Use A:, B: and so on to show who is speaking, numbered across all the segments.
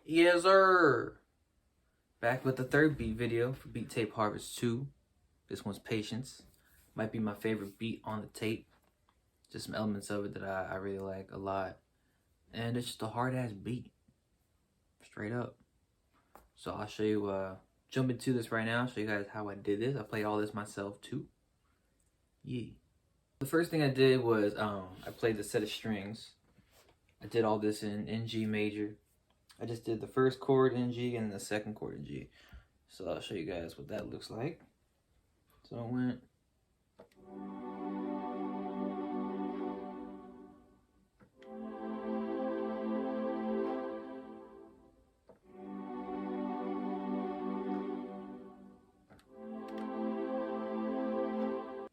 A: Yes, sir. Back with the third beat video for Beat Tape Harvest 2. This one's Patience. Might be my favorite beat on the tape. Just some elements of it that I really like a lot. And it's just a hard-ass beat. Straight up. So I'll show you, jump into this right now, show you guys how I did this. I played all this myself too. Yeah. The first thing I did was, I played the set of strings. I did all this in G major. I just did the first chord in G and the second chord in G. So I'll show you guys what that looks like. So I went.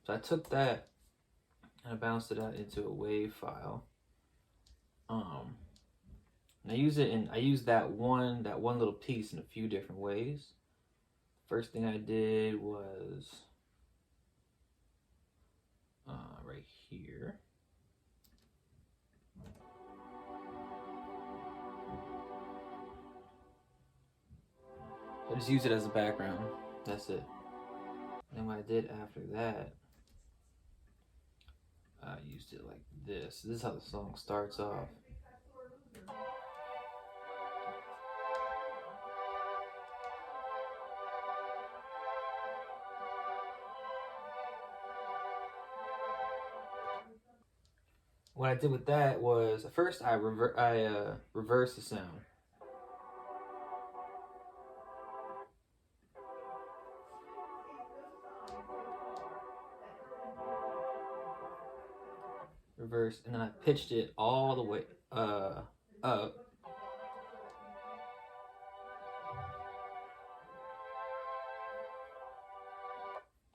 A: So I took that and I bounced it out into a wave file. And I use that one little piece in a few different ways. First thing I did was right here. I just use it as a background. That's it. And what I did after that, I used it like this. This is how the song starts off. What I did with that was, first I reversed the sound. Reverse, and then I pitched it all the way up.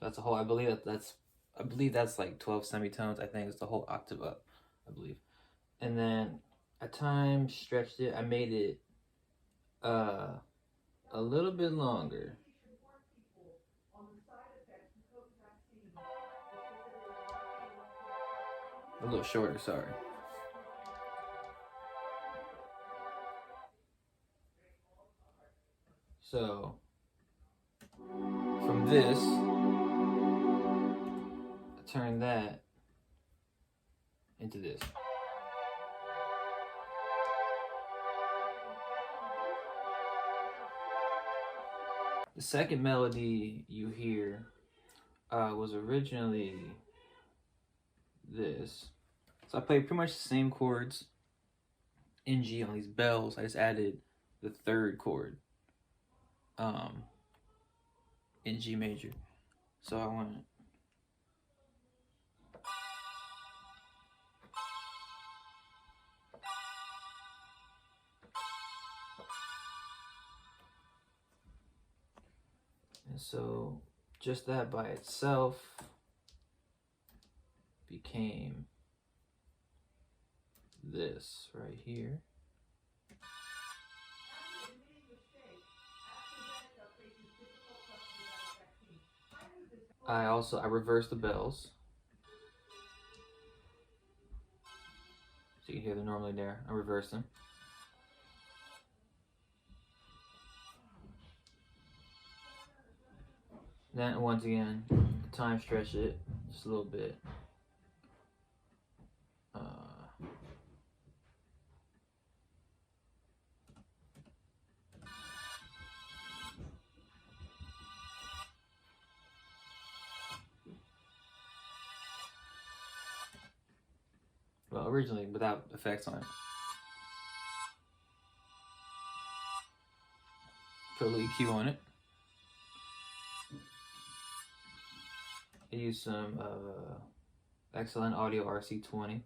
A: That's a whole. I believe that's like 12 semitones. I think it's the whole octave up, I believe. And then I time stretched it. I made it a little bit longer. A little shorter, sorry. So from this, I turn that into this. The second melody you hear was originally this. So I played pretty much the same chords in G on these bells. I just added the third chord in G major. So I went. And so just that by itself became this right here. I reversed the bells. So you can hear them normally there. I reversed them. Then once again, time stretch it just a little bit. Well, originally without effects on it. Put a little EQ on it. I use some excellent audio RC20.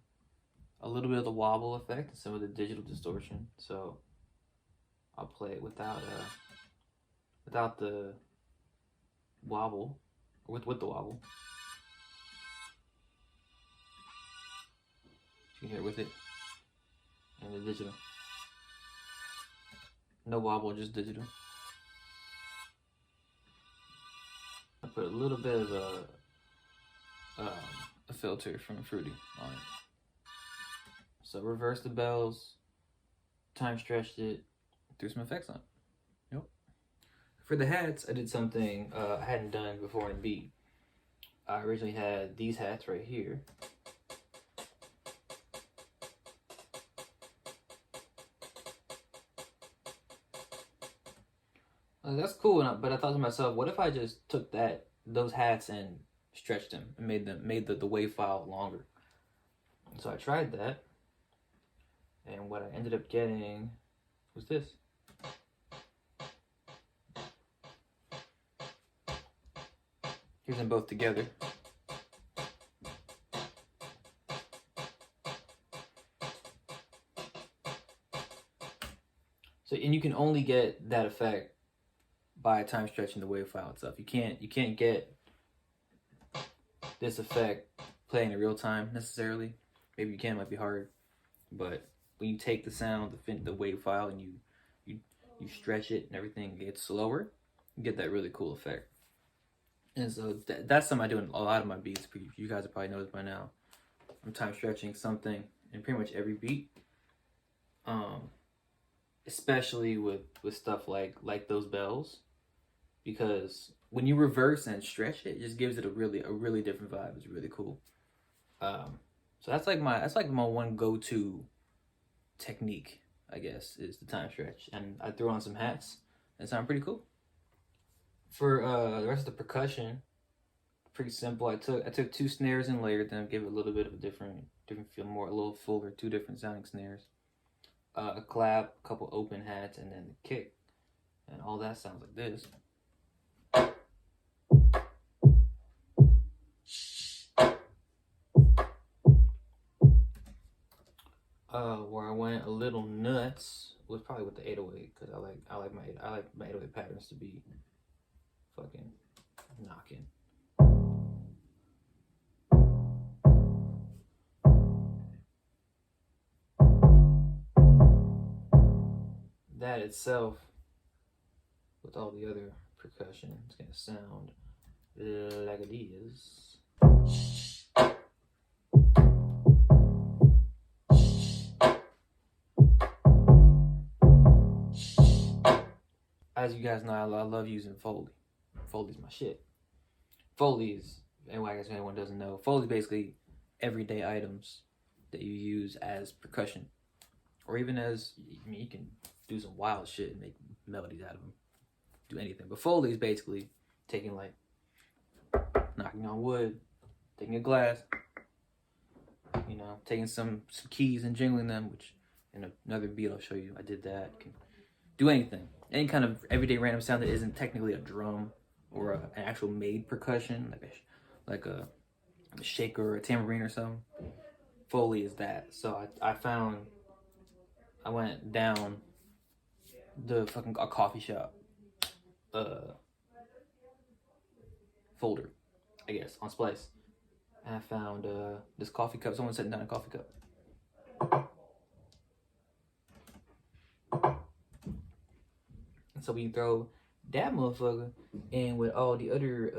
A: A little bit of the wobble effect and some of the digital distortion. So I'll play it without the wobble, or with the wobble. You can hear it with it, and the digital. No wobble, just digital. I put a little bit of a filter from Fruity on it. So reverse the bells, time stretched it, threw some effects on. Yep. For the hats, I did something I hadn't done before in beat. I originally had these hats right here. That's cool, but I thought to myself, what if I just took those hats and stretched them and made the wave file longer? So I tried that, and what I ended up getting was this. Here's them both together. So, and you can only get that effect by time stretching the wave file itself. You can't get this effect playing in real time necessarily. Maybe you can, it might be hard, but when you take the sound, the wave file, and you stretch it and everything gets slower, you get that really cool effect. And so that's something I do in a lot of my beats. You guys have probably noticed by now. I'm time stretching something in pretty much every beat. Especially with stuff like those bells, because when you reverse and stretch it, it just gives it a really different vibe. It's really cool. So that's like my one go-to technique, I guess, is the time stretch. And I threw on some hats and it sounded pretty cool. For the rest of the percussion, pretty simple. I took 2 snares and layered them, gave it a little bit of a different feel, a little fuller, 2 different sounding snares. A clap, a couple open hats, and then the kick. And all that sounds like this. Where I went a little nuts was probably with the 808, because I like my 808 patterns to be fucking knocking. That itself, with all the other percussion, it's gonna sound like it is. As you guys know, I love using Foley. Foley's my shit. Foley is, and I guess if anyone doesn't know, Foley is basically everyday items that you use as percussion, or even as, I mean, you can do some wild shit and make melodies out of them. Do anything. But Foley is basically taking, like, knocking on wood, taking a glass, you know, taking some keys and jingling them, which in another beat I'll show you, I did that. You can do anything. Any kind of everyday random sound that isn't technically a drum or an actual made percussion, like a shaker or a tambourine or something. Foley is that. So I went down a coffee shop folder, I guess, on Splice, and I found this coffee cup. Someone setting down a coffee cup. And so we throw that motherfucker in with all the other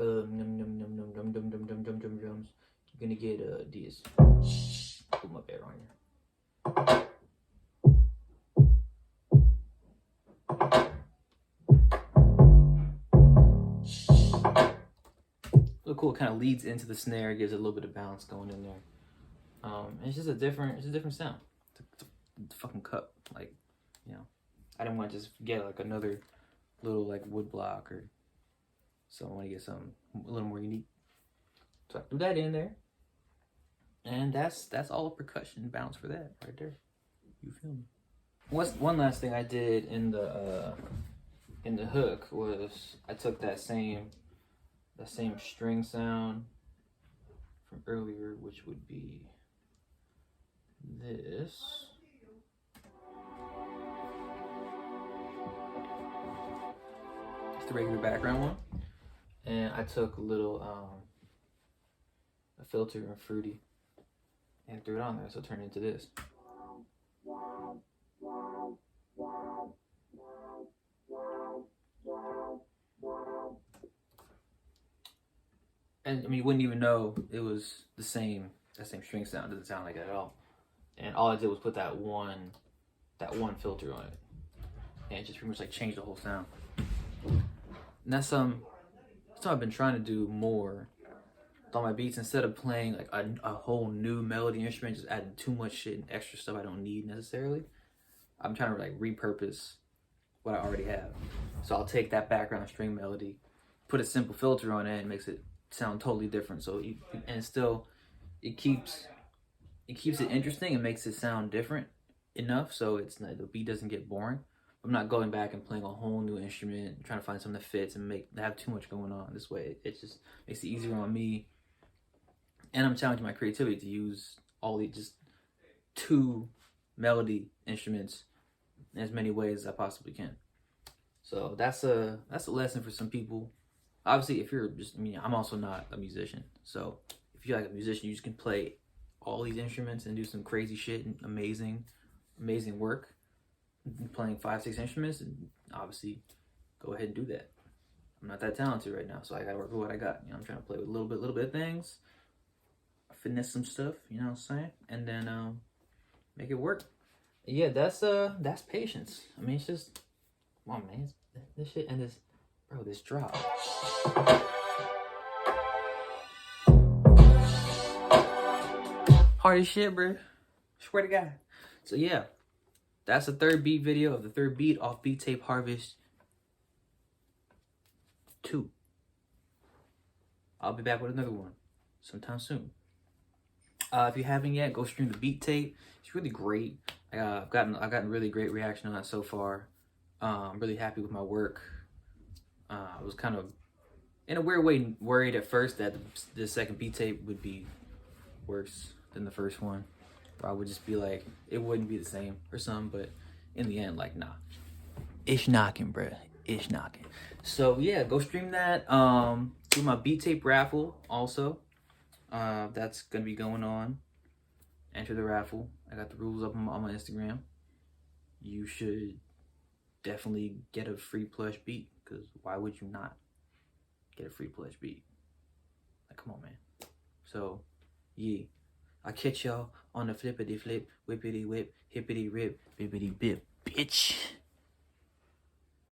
A: drums. You're gonna get this. Put my bear on here. Look cool. It kind of leads into the snare, gives it a little bit of balance going in there. It's just a different sound. It's a fucking cup, like, you know. I didn't want to just get like another little like wood block or so. I want to get something a little more unique. So I threw that in there, and that's all the percussion bounce for that right there. You feel me? One last thing I did in the hook was I took that same string sound from earlier, which would be this. It's the regular background one. And I took a little a filter and fruity and threw it on there, so it turned into this. And I mean, you wouldn't even know it was that same string sound. It doesn't sound like it at all. And all I did was put that one filter on it. and just pretty much like change the whole sound. And that's something I've been trying to do more with all my beats. Instead of playing like a whole new melody instrument, just adding too much shit and extra stuff I don't need necessarily, I'm trying to like repurpose what I already have. So I'll take that background string melody, put a simple filter on it, and makes it sound totally different. So and still it keeps it interesting and makes it sound different enough so it's not, the beat doesn't get boring. I'm not going back and playing a whole new instrument, trying to find something that fits and have too much going on. This way it just makes it easier on me, and I'm challenging my creativity to use all these just 2 melody instruments in as many ways as I possibly can. So that's a lesson for some people. Obviously, if you're just, I mean, I'm also not a musician. So if you're like a musician, you just can play all these instruments and do some crazy shit and amazing work. Playing 5-6 instruments, and obviously go ahead and do that. I'm not that talented right now, so I gotta work with what I got. You know, I'm trying to play with a little bit of things, finesse some stuff, you know what I'm saying, and then make it work. Yeah, that's patience. I mean, it's just, come on, man, this shit and this drop. Hard as shit, bro. Swear to God. So yeah, that's the 3rd beat video of the 3rd beat off Beat Tape Harvest 2. I'll be back with another one sometime soon. If you haven't yet, go stream the Beat Tape. It's really great. I've gotten really great reaction on it so far. I'm really happy with my work. I was kind of, in a weird way, worried at first that the 2nd Beat Tape would be worse than the 1st one. I would just be like, it wouldn't be the same or something, but in the end, like, nah. It's knocking, bruh. It's knocking. So, yeah, go stream that. Do my Beat Tape raffle also. That's going to be going on. Enter the raffle. I got the rules up on my Instagram. You should definitely get a free plush beat, because why would you not get a free plush beat? Like, come on, man. So, yeah. I'll catch y'all on the flippity flip, whippity whip, hippity rip, bippity bip, bitch.